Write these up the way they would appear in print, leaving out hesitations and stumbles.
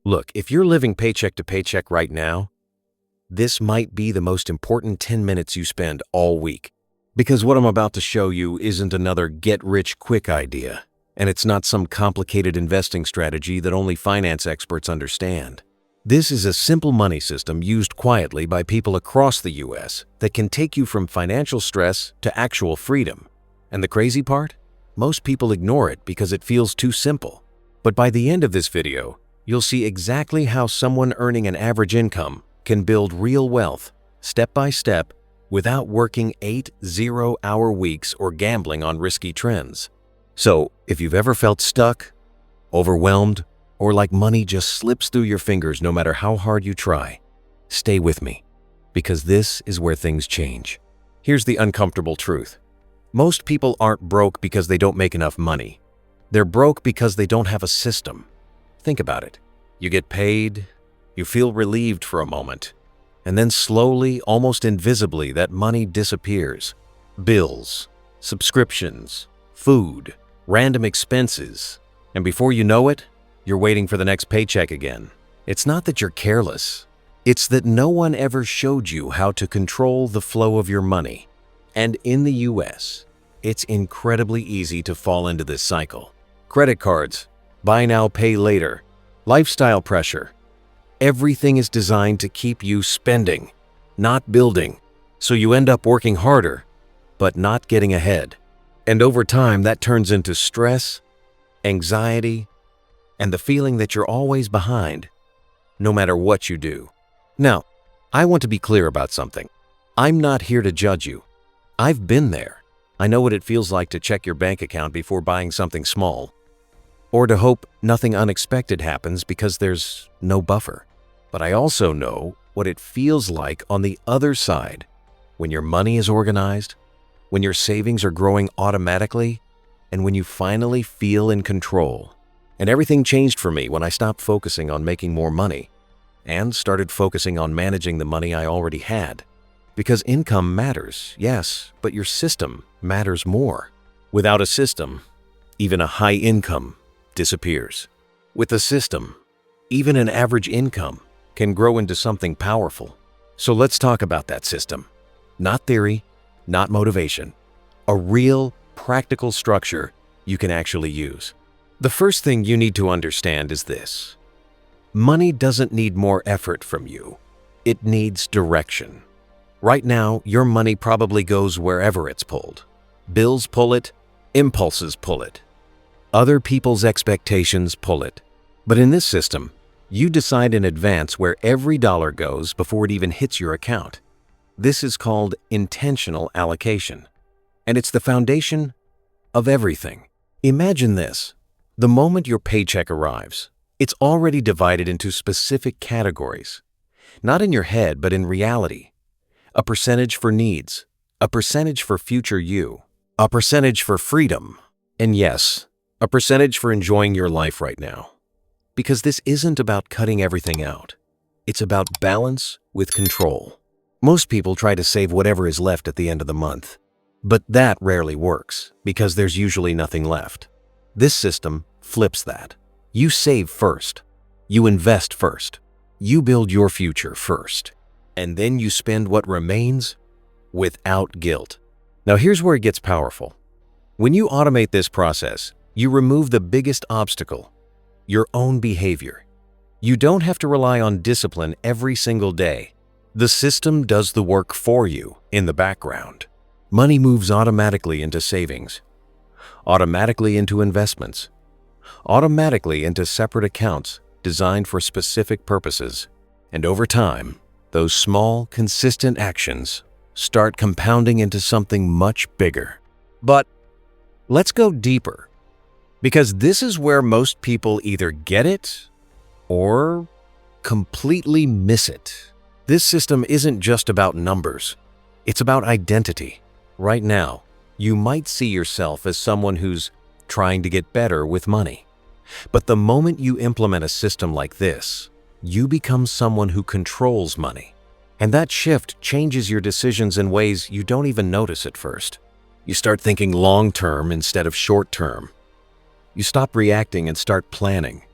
Look, if you're living paycheck to paycheck right now, this might be the most important 10 minutes you spend all week. Because what I'm about to show you isn't another get-rich-quick idea, and it's not some complicated investing strategy that only finance experts understand. This is a simple money system used quietly by people across the US that can take you from financial stress to actual freedom. And the crazy part? Most people ignore it because it feels too simple. But by the end of this video, you'll see exactly how someone earning an average income can build real wealth, step by step, without working 8 zero-hour weeks or gambling on risky trends. So, if you've ever felt stuck, overwhelmed, or like money just slips through your fingers no matter how hard you try, stay with me, because this is where things change. Here's the uncomfortable truth. Most people aren't broke because they don't make enough money. They're broke because they don't have a system. Think about it. You get paid, you feel relieved for a moment, and then slowly, almost invisibly, that money disappears. Bills, subscriptions, food, random expenses, and before you know it, you're waiting for the next paycheck again. It's not that you're careless. It's that no one ever showed you how to control the flow of your money. And in the US, it's incredibly easy to fall into this cycle. Credit cards, buy now, pay later, lifestyle pressure. Everything is designed to keep you spending, not building. So you end up working harder, but not getting ahead. And over time, that turns into stress, anxiety, and the feeling that you're always behind, no matter what you do. Now, I want to be clear about something. I'm not here to judge you. I've been there. I know what it feels like to check your bank account before buying something small, or to hope nothing unexpected happens because there's no buffer. But I also know what it feels like on the other side, when your money is organized, when your savings are growing automatically, and when you finally feel in control. And everything changed for me when I stopped focusing on making more money and started focusing on managing the money I already had. Because income matters, yes, but your system matters more. Without a system, even a high income disappears. With a system, even an average income can grow into something powerful. So let's talk about that system. Not theory, not motivation. A real, practical structure you can actually use. The first thing you need to understand is this. Money doesn't need more effort from you. It needs direction. Right now, your money probably goes wherever it's pulled. Bills pull it, impulses pull it. Other people's expectations pull it. But in this system, you decide in advance where every dollar goes before it even hits your account. This is called intentional allocation. And it's the foundation of everything. Imagine this. The moment your paycheck arrives, it's already divided into specific categories. Not in your head, but in reality. A percentage for needs, a percentage for future you, a percentage for freedom, and yes, a percentage for enjoying your life right now. Because this isn't about cutting everything out. It's about balance with control. Most people try to save whatever is left at the end of the month. But that rarely works, because there's usually nothing left. This system flips that. You save first. You invest first. You build your future first. And then you spend what remains without guilt. Now here's where it gets powerful. When you automate this process, you remove the biggest obstacle, your own behavior. You don't have to rely on discipline every single day. The system does the work for you in the background. Money moves automatically into savings, automatically into investments, automatically into separate accounts designed for specific purposes. And over time, those small, consistent actions start compounding into something much bigger. But let's go deeper, because this is where most people either get it or completely miss it. This system isn't just about numbers. It's about identity. Right now, you might see yourself as someone who's trying to get better with money. But the moment you implement a system like this, you become someone who controls money. And that shift changes your decisions in ways you don't even notice at first. You start thinking long-term instead of short-term. You stop reacting and start planning.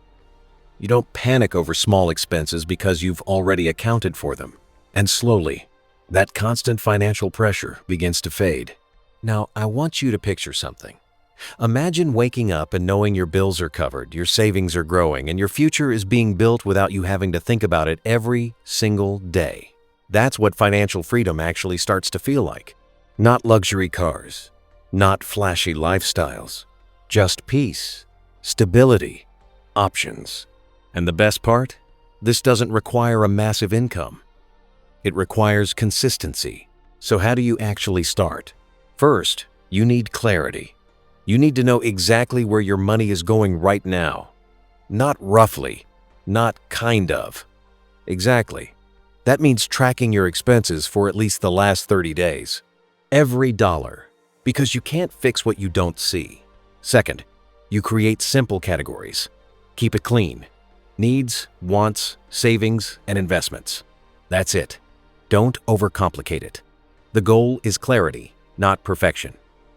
You don't panic over small expenses because you've already accounted for them. And slowly, that constant financial pressure begins to fade. Now, I want you to picture something. Imagine waking up and knowing your bills are covered, your savings are growing, and your future is being built without you having to think about it every single day. That's what financial freedom actually starts to feel like. Not luxury cars, not flashy lifestyles, just peace, stability, options. And the best part? This doesn't require a massive income. It requires consistency. So how do you actually start? First, you need clarity. You need to know exactly where your money is going right now. Not roughly, not kind of. Exactly. That means tracking your expenses for at least the last 30 days. Every dollar, because you can't fix what you don't see. Second, you create simple categories. Keep it clean. Needs, wants, savings, and investments. That's it. Don't overcomplicate it. The goal is clarity, not perfection.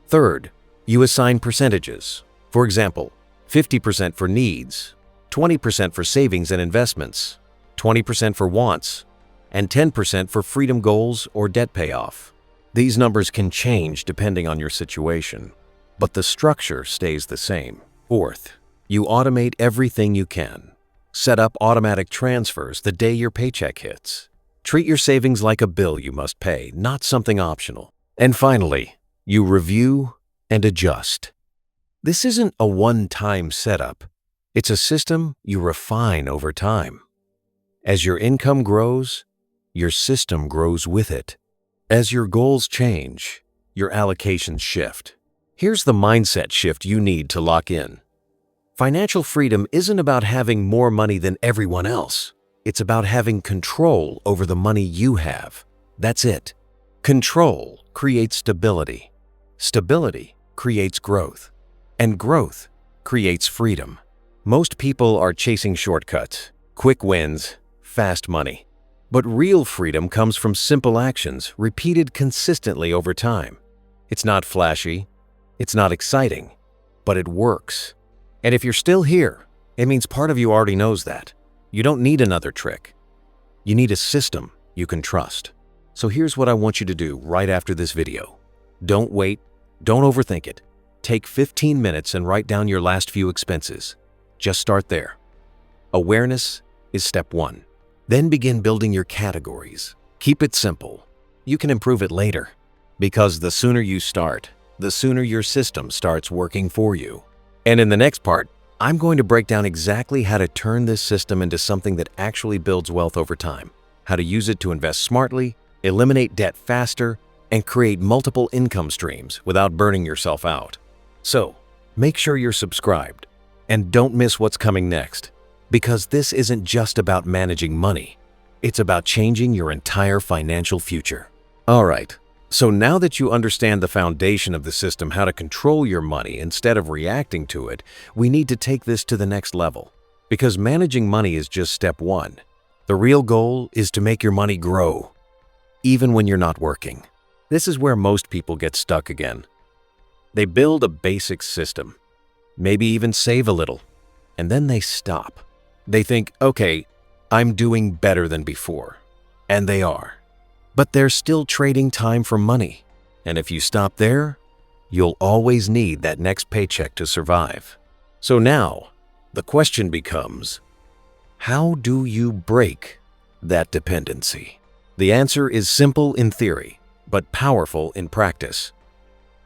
Third, you assign percentages. For example, 50% for needs, 20% for savings and investments, 20% for wants, and 10% for freedom goals or debt payoff. These numbers can change depending on your situation, but the structure stays the same. Fourth, you automate everything you can. Set up automatic transfers the day your paycheck hits. Treat your savings like a bill you must pay, not something optional. And finally, you review and adjust. This isn't a one-time setup. It's a system you refine over time. As your income grows, your system grows with it. As your goals change, your allocations shift. Here's the mindset shift you need to lock in. Financial freedom isn't about having more money than everyone else. It's about having control over the money you have. That's it. Control creates stability. Stability creates growth. And growth creates freedom. Most people are chasing shortcuts, quick wins, fast money. But real freedom comes from simple actions repeated consistently over time. It's not flashy, it's not exciting, but it works. And if you're still here, it means part of you already knows that. You don't need another trick. You need a system you can trust. So here's what I want you to do right after this video. Don't wait. Don't overthink it. Take 15 minutes and write down your last few expenses. Just start there. Awareness is step one. Then begin building your categories. Keep it simple. You can improve it later. Because the sooner you start, the sooner your system starts working for you. And in the next part, I'm going to break down exactly how to turn this system into something that actually builds wealth over time, how to use it to invest smartly, eliminate debt faster, and create multiple income streams without burning yourself out. So, make sure you're subscribed and don't miss what's coming next, because this isn't just about managing money. It's about changing your entire financial future. All right, so now that you understand the foundation of the system, how to control your money instead of reacting to it, we need to take this to the next level. Because managing money is just step one. The real goal is to make your money grow, even when you're not working. This is where most people get stuck again. They build a basic system, maybe even save a little, and then they stop. They think, okay, I'm doing better than before. And they are. But they're still trading time for money. And if you stop there, you'll always need that next paycheck to survive. So now, the question becomes, how do you break that dependency? The answer is simple in theory, but powerful in practice.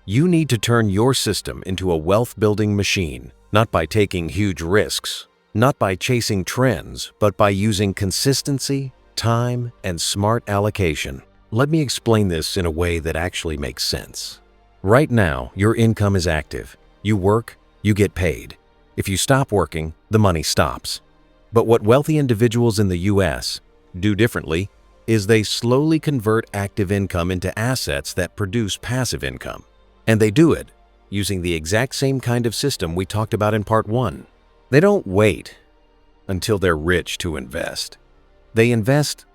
You need to turn your system into a wealth-building machine, not by taking huge risks, not by chasing trends, but by using consistency, time, and smart allocation. Let me explain this in a way that actually makes sense. Right now, your income is active. You work, you get paid. If you stop working, the money stops. But what wealthy individuals in the US do differently is they slowly convert active income into assets that produce passive income. And they do it using the exact same kind of system we talked about in part one. They don't wait until they're rich to invest. They invest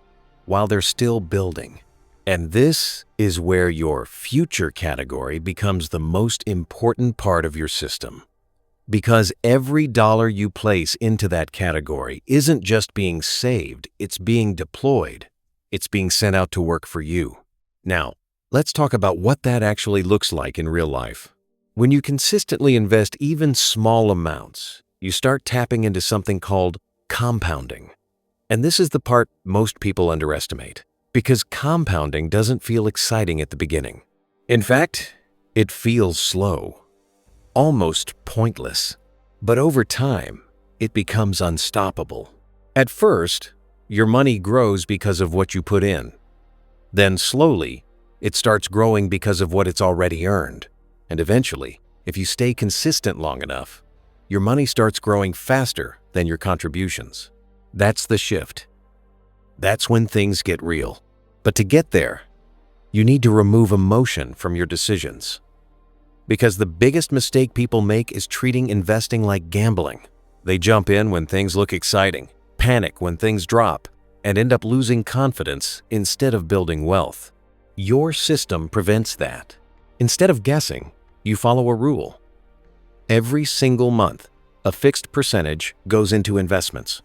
while they're still building. And this is where your future category becomes the most important part of your system. Because every dollar you place into that category isn't just being saved, it's being deployed. It's being sent out to work for you. Now, let's talk about what that actually looks like in real life. When you consistently invest even small amounts, you start tapping into something called compounding. And this is the part most people underestimate, because compounding doesn't feel exciting at the beginning. In fact, it feels slow, almost pointless. But over time, it becomes unstoppable. At first, your money grows because of what you put in. Then slowly, it starts growing because of what it's already earned. And eventually, if you stay consistent long enough, your money starts growing faster than your contributions. That's the shift. That's when things get real. But to get there, you need to remove emotion from your decisions. Because the biggest mistake people make is treating investing like gambling. They jump in when things look exciting, panic when things drop, and end up losing confidence instead of building wealth. Your system prevents that. Instead of guessing, you follow a rule. Every single month, a fixed percentage goes into investments.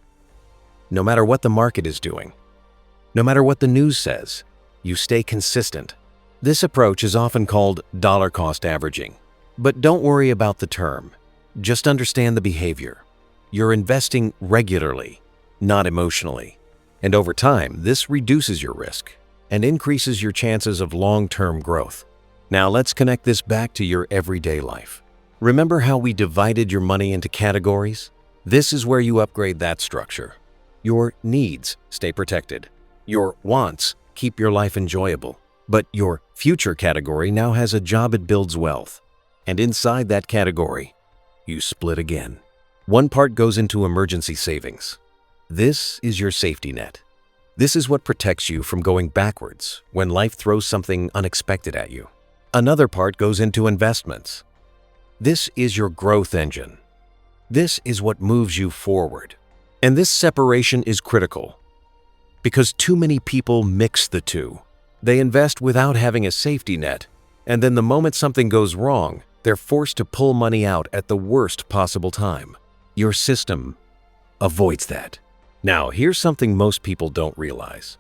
No matter what the market is doing, no matter what the news says, you stay consistent. This approach is often called dollar cost averaging. But don't worry about the term. Just understand the behavior. You're investing regularly, not emotionally. And over time, this reduces your risk and increases your chances of long-term growth. Now let's connect this back to your everyday life. Remember how we divided your money into categories? This is where you upgrade that structure. Your needs stay protected. Your wants keep your life enjoyable. But your future category now has a job. It builds wealth. And inside that category, you split again. One part goes into emergency savings. This is your safety net. This is what protects you from going backwards when life throws something unexpected at you. Another part goes into investments. This is your growth engine. This is what moves you forward. And this separation is critical because too many people mix the two. They invest without having a safety net, and then the moment something goes wrong, they're forced to pull money out at the worst possible time. Your system avoids that. Now, here's something most people don't realize.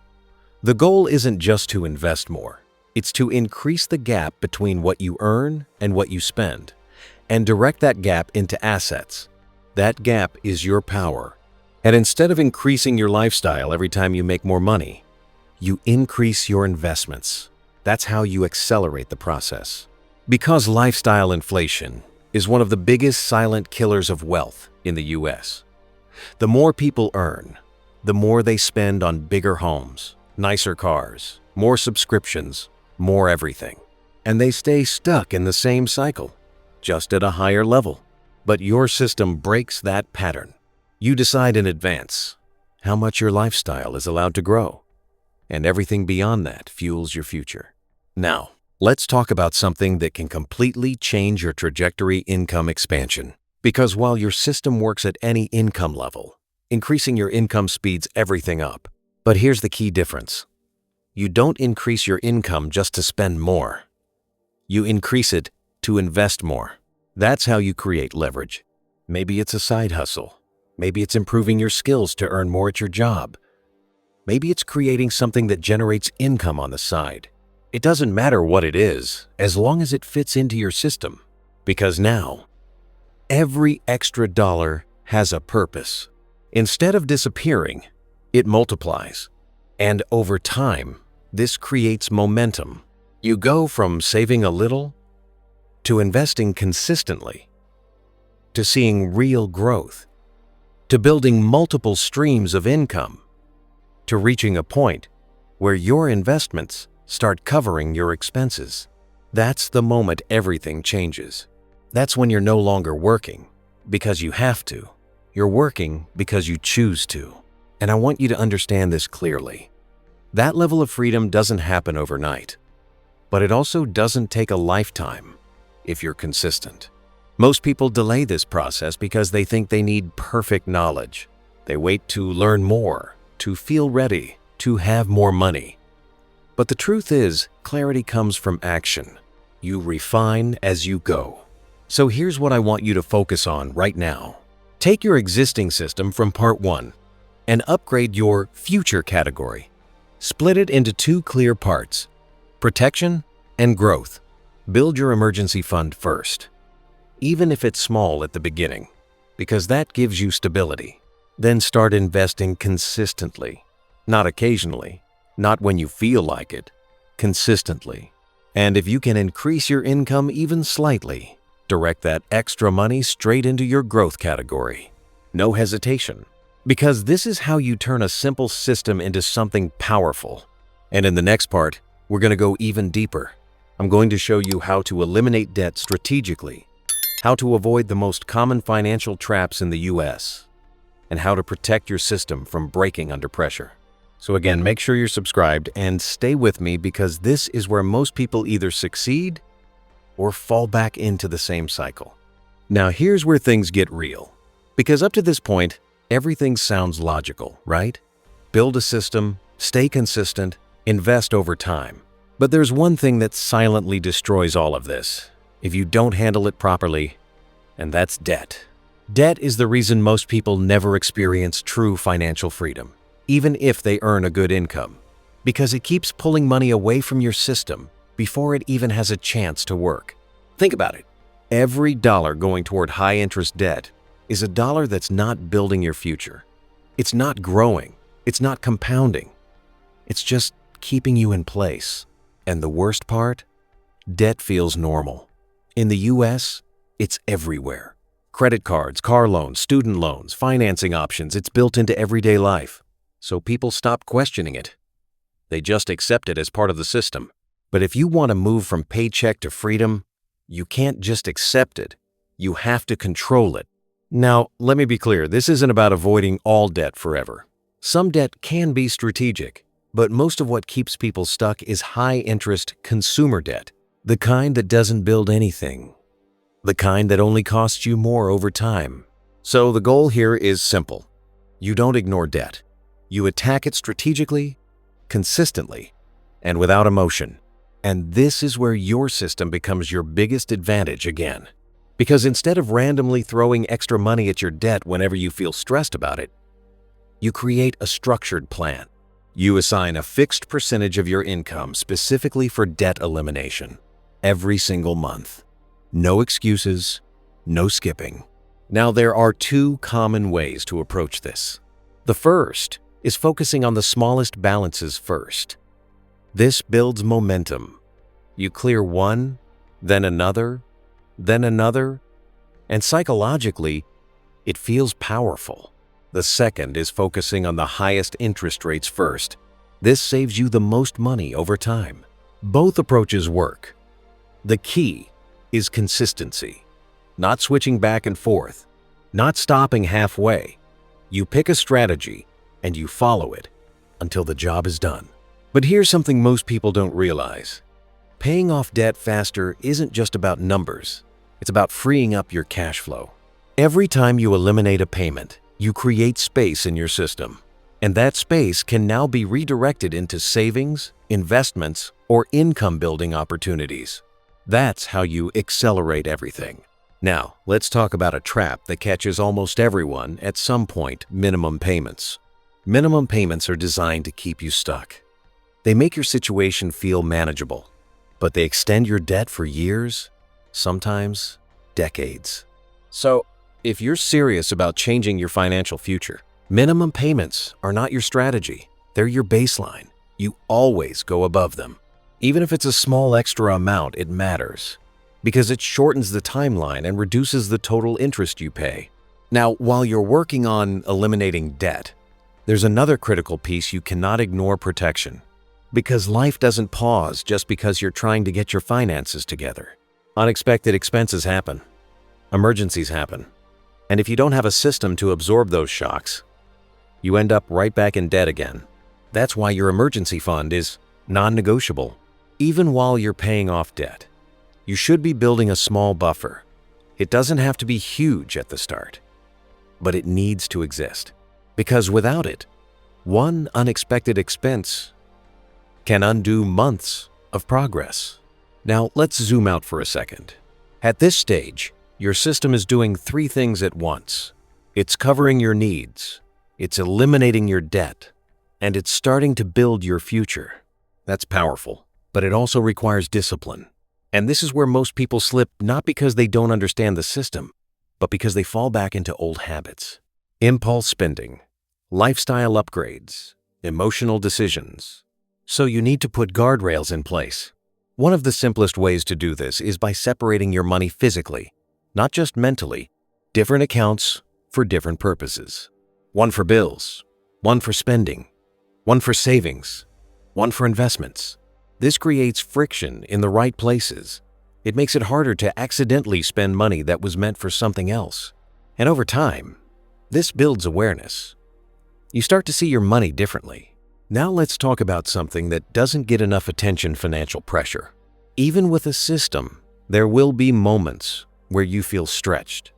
The goal isn't just to invest more. It's to increase the gap between what you earn and what you spend, and direct that gap into assets. That gap is your power. And instead of increasing your lifestyle every time you make more money, you increase your investments. That's how you accelerate the process. Because lifestyle inflation is one of the biggest silent killers of wealth in the US. The more people earn, the more they spend on bigger homes, nicer cars, more subscriptions, more everything. And they stay stuck in the same cycle, just at a higher level. But your system breaks that pattern. You decide in advance how much your lifestyle is allowed to grow. And everything beyond that fuels your future. Now, let's talk about something that can completely change your trajectory: income expansion. Because while your system works at any income level, increasing your income speeds everything up. But here's the key difference. You don't increase your income just to spend more. You increase it to invest more. That's how you create leverage. Maybe it's a side hustle. Maybe it's improving your skills to earn more at your job. Maybe it's creating something that generates income on the side. It doesn't matter what it is, as long as it fits into your system. Because now, every extra dollar has a purpose. Instead of disappearing, it multiplies. And over time, this creates momentum. You go from saving a little to investing consistently, to seeing real growth, to building multiple streams of income, to reaching a point where your investments start covering your expenses. That's the moment everything changes. That's when you're no longer working because you have to. You're working because you choose to. And I want you to understand this clearly. That level of freedom doesn't happen overnight, but it also doesn't take a lifetime if you're consistent. Most people delay this process because they think they need perfect knowledge. They wait to learn more, to feel ready, to have more money. But the truth is, clarity comes from action. You refine as you go. So here's what I want you to focus on right now. Take your existing system from part 1 and upgrade your future category. Split it into 2 clear parts: protection and growth. Build your emergency fund first, even if it's small at the beginning, because that gives you stability. Then start investing consistently, not occasionally, not when you feel like it, consistently. And if you can increase your income even slightly, direct that extra money straight into your growth category. No hesitation, because this is how you turn a simple system into something powerful. And in the next part, we're going to go even deeper. I'm going to show you how to eliminate debt strategically, how to avoid the most common financial traps in the US, and how to protect your system from breaking under pressure. So again, make sure you're subscribed and stay with me, because this is where most people either succeed or fall back into the same cycle. Now here's where things get real, because up to this point, everything sounds logical, right? Build a system, stay consistent, invest over time. But there's one thing that silently destroys all of this if you don't handle it properly, and that's debt. Debt is the reason most people never experience true financial freedom, even if they earn a good income, because it keeps pulling money away from your system before it even has a chance to work. Think about it. Every dollar going toward high-interest debt is a dollar that's not building your future. It's not growing. It's not compounding. It's just keeping you in place. And the worst part? Debt feels normal. In the US, it's everywhere. Credit cards, car loans, student loans, financing options, it's built into everyday life. So people stop questioning it. They just accept it as part of the system. But if you want to move from paycheck to freedom, you can't just accept it. You have to control it. Now, let me be clear, this isn't about avoiding all debt forever. Some debt can be strategic, but most of what keeps people stuck is high-interest consumer debt, the kind that doesn't build anything, the kind that only costs you more over time. So the goal here is simple. You don't ignore debt. You attack it strategically, consistently, and without emotion. And this is where your system becomes your biggest advantage again. Because instead of randomly throwing extra money at your debt whenever you feel stressed about it, you create a structured plan. You assign a fixed percentage of your income specifically for debt elimination every single month. No excuses, no skipping. Now, there are 2 common ways to approach this. The first is focusing on the smallest balances first. This builds momentum. You clear one, then another, and psychologically, it feels powerful. The second is focusing on the highest interest rates first. This saves you the most money over time. Both approaches work. The key is consistency, not switching back and forth, not stopping halfway. You pick a strategy and you follow it until the job is done. But here's something most people don't realize. Paying off debt faster isn't just about numbers. It's about freeing up your cash flow. Every time you eliminate a payment, you create space in your system. And that space can now be redirected into savings, investments, or income-building opportunities. That's how you accelerate everything. Now, let's talk about a trap that catches almost everyone at some point: minimum payments. Minimum payments are designed to keep you stuck. They make your situation feel manageable, but they extend your debt for years, sometimes decades. So, if you're serious about changing your financial future, minimum payments are not your strategy. They're your baseline. You always go above them. Even if it's a small extra amount, it matters, because it shortens the timeline and reduces the total interest you pay. Now, while you're working on eliminating debt, there's another critical piece you cannot ignore: protection. Because life doesn't pause just because you're trying to get your finances together. Unexpected expenses happen. Emergencies happen. And if you don't have a system to absorb those shocks, you end up right back in debt again. That's why your emergency fund is non-negotiable. Even while you're paying off debt, you should be building a small buffer. It doesn't have to be huge at the start, but it needs to exist. Because without it, one unexpected expense can undo months of progress. Now, let's zoom out for a second. At this stage, Your system is doing three things at once. It's covering your needs, it's eliminating your debt, and it's starting to build your future. That's powerful, but it also requires discipline. And this is where most people slip, not because they don't understand the system, but because they fall back into old habits. Impulse spending, lifestyle upgrades, emotional decisions. So you need to put guardrails in place. One of the simplest ways to do this is by separating your money physically, not just mentally, different accounts for different purposes. One for bills, one for spending, one for savings, one for investments. This creates friction in the right places. It makes it harder to accidentally spend money that was meant for something else. And over time, this builds awareness. You start to see your money differently. Now let's talk about something that doesn't get enough attention: financial pressure. Even with a system, there will be moments where you feel stretched,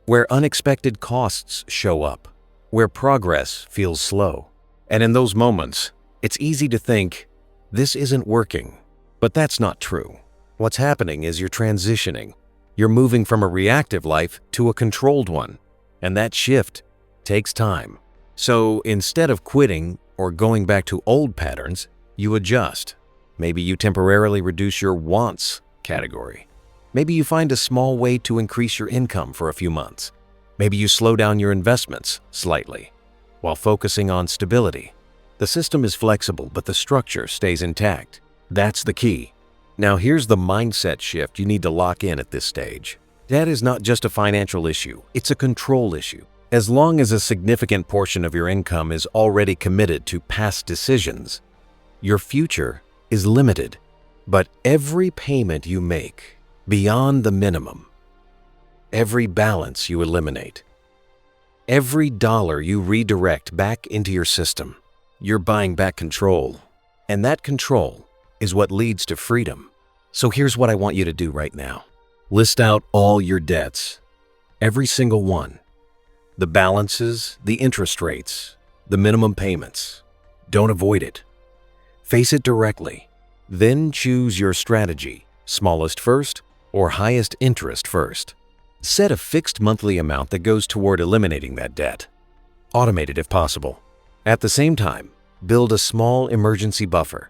where unexpected costs show up, where progress feels slow. And in those moments, it's easy to think, this isn't working. But that's not true. What's happening is you're transitioning. You're moving from a reactive life to a controlled one. And that shift takes time. So instead of quitting or going back to old patterns, you adjust. Maybe you temporarily reduce your wants category. Maybe you find a small way to increase your income for a few months. Maybe you slow down your investments slightly while focusing on stability. The system is flexible, but the structure stays intact. That's the key. Now here's the mindset shift you need to lock in at this stage. Debt is not just a financial issue, it's a control issue. As long as a significant portion of your income is already committed to past decisions, your future is limited. But every payment you make beyond the minimum, every balance you eliminate, every dollar you redirect back into your system, you're buying back control. And that control is what leads to freedom. So here's what I want you to do right now. List out all your debts, every single one. The balances, the interest rates, the minimum payments. Don't avoid it. Face it directly. Then choose your strategy, smallest first or highest interest first. Set a fixed monthly amount that goes toward eliminating that debt. Automate it if possible. At the same time, build a small emergency buffer,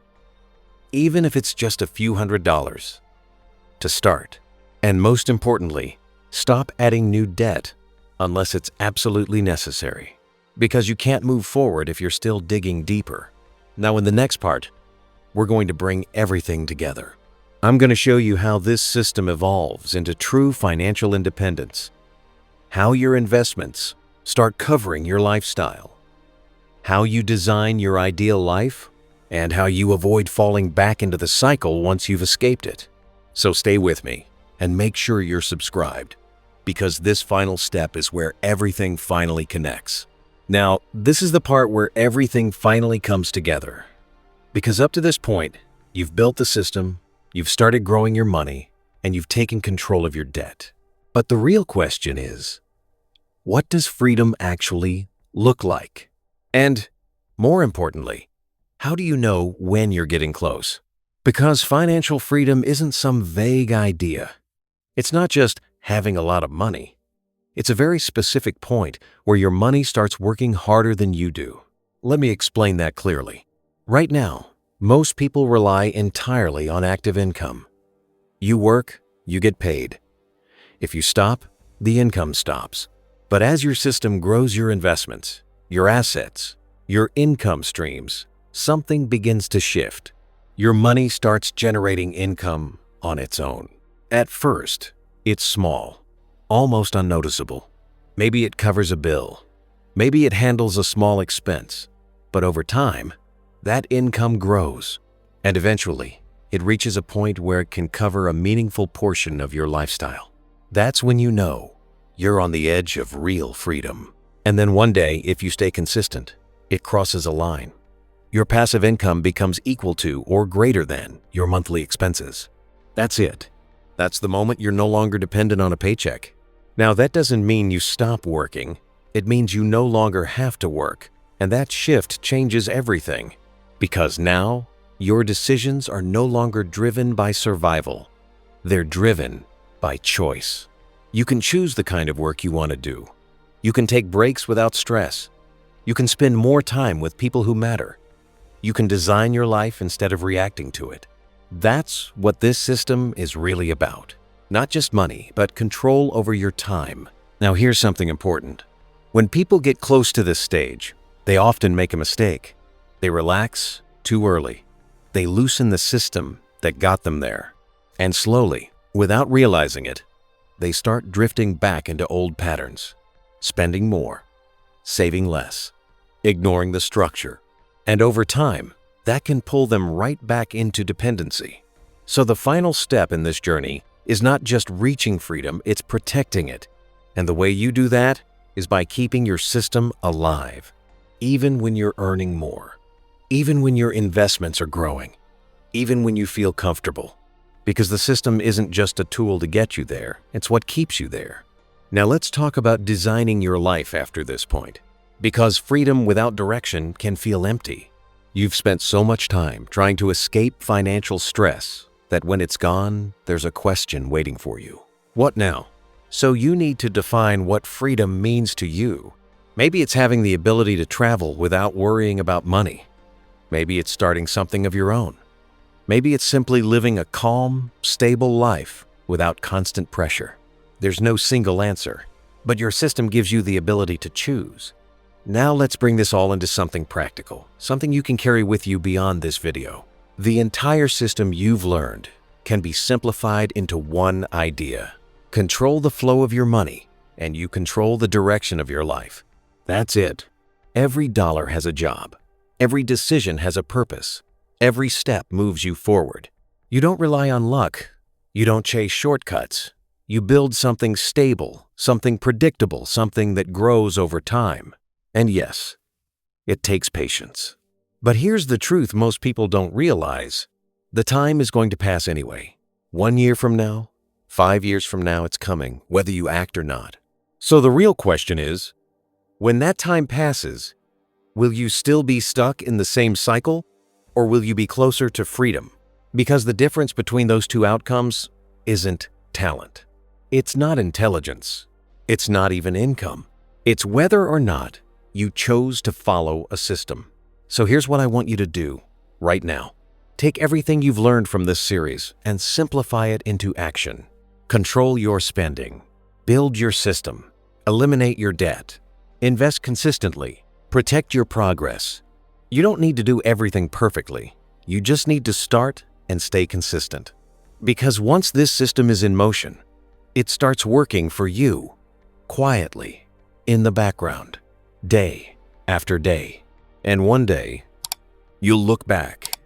even if it's just a few $100s, to start. And most importantly, stop adding new debt unless it's absolutely necessary, because you can't move forward if you're still digging deeper. Now in the next part, we're going to bring everything together. I'm going to show you how this system evolves into true financial independence, how your investments start covering your lifestyle, how you design your ideal life, and how you avoid falling back into the cycle once you've escaped it. So stay with me and make sure you're subscribed, because this final step is where everything finally connects. Now, this is the part where everything finally comes together. Because up to this point, you've built the system, you've started growing your money, and you've taken control of your debt. But the real question is, what does freedom actually look like? And more importantly, how do you know when you're getting close? Because financial freedom isn't some vague idea. It's not just having a lot of money. It's a very specific point where your money starts working harder than you do. Let me explain that clearly. Right now, most people rely entirely on active income. You work, you get paid. If you stop, the income stops. But as your system grows your investments, your assets, your income streams, something begins to shift. Your money starts generating income on its own. At first, it's small, almost unnoticeable. Maybe it covers a bill. Maybe it handles a small expense. But over time, that income grows, and eventually, it reaches a point where it can cover a meaningful portion of your lifestyle. That's when you know you're on the edge of real freedom. And then one day, if you stay consistent, it crosses a line. Your passive income becomes equal to or greater than your monthly expenses. That's it. That's the moment you're no longer dependent on a paycheck. Now, that doesn't mean you stop working. It means you no longer have to work. And that shift changes everything. Because now, your decisions are no longer driven by survival. They're driven by choice. You can choose the kind of work you want to do. You can take breaks without stress. You can spend more time with people who matter. You can design your life instead of reacting to it. That's what this system is really about. Not just money, but control over your time. Now here's something important. When people get close to this stage, they often make a mistake. They relax too early. They loosen the system that got them there. And slowly, without realizing it, they start drifting back into old patterns, spending more, saving less, ignoring the structure. And over time, that can pull them right back into dependency. So the final step in this journey is not just reaching freedom, it's protecting it. And the way you do that is by keeping your system alive, even when you're earning more, even when your investments are growing, even when you feel comfortable. Because the system isn't just a tool to get you there, it's what keeps you there. Now let's talk about designing your life after this point. Because freedom without direction can feel empty. You've spent so much time trying to escape financial stress that when it's gone, there's a question waiting for you. What now? So you need to define what freedom means to you. Maybe it's having the ability to travel without worrying about money. Maybe it's starting something of your own. Maybe it's simply living a calm, stable life without constant pressure. There's no single answer, but your system gives you the ability to choose. Now let's bring this all into something practical, something you can carry with you beyond this video. The entire system you've learned can be simplified into one idea. Control the flow of your money, and you control the direction of your life. That's it. Every dollar has a job. Every decision has a purpose. Every step moves you forward. You don't rely on luck. You don't chase shortcuts. You build something stable, something predictable, something that grows over time. And yes, it takes patience. But here's the truth most people don't realize. The time is going to pass anyway. 1 year from now, 5 years from now, it's coming, whether you act or not. So the real question is, when that time passes, will you still be stuck in the same cycle? Or will you be closer to freedom? Because the difference between those two outcomes isn't talent. It's not intelligence. It's not even income. It's whether or not you chose to follow a system. So here's what I want you to do right now. Take everything you've learned from this series and simplify it into action. Control your spending. Build your system. Eliminate your debt. Invest consistently. Protect your progress. You don't need to do everything perfectly. You just need to start and stay consistent. Because once this system is in motion, it starts working for you, quietly, in the background, day after day. And one day, you'll look back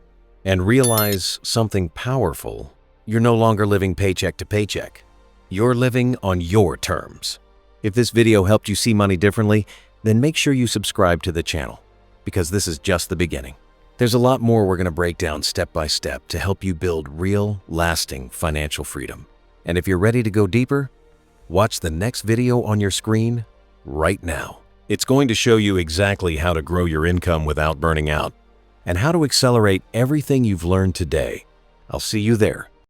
and realize something powerful. You're no longer living paycheck to paycheck. You're living on your terms. If this video helped you see money differently, then make sure you subscribe to the channel, because this is just the beginning. There's a lot more we're going to break down step by step to help you build real, lasting financial freedom. And if you're ready to go deeper, watch the next video on your screen right now. It's going to show you exactly how to grow your income without burning out and how to accelerate everything you've learned today. I'll see you there.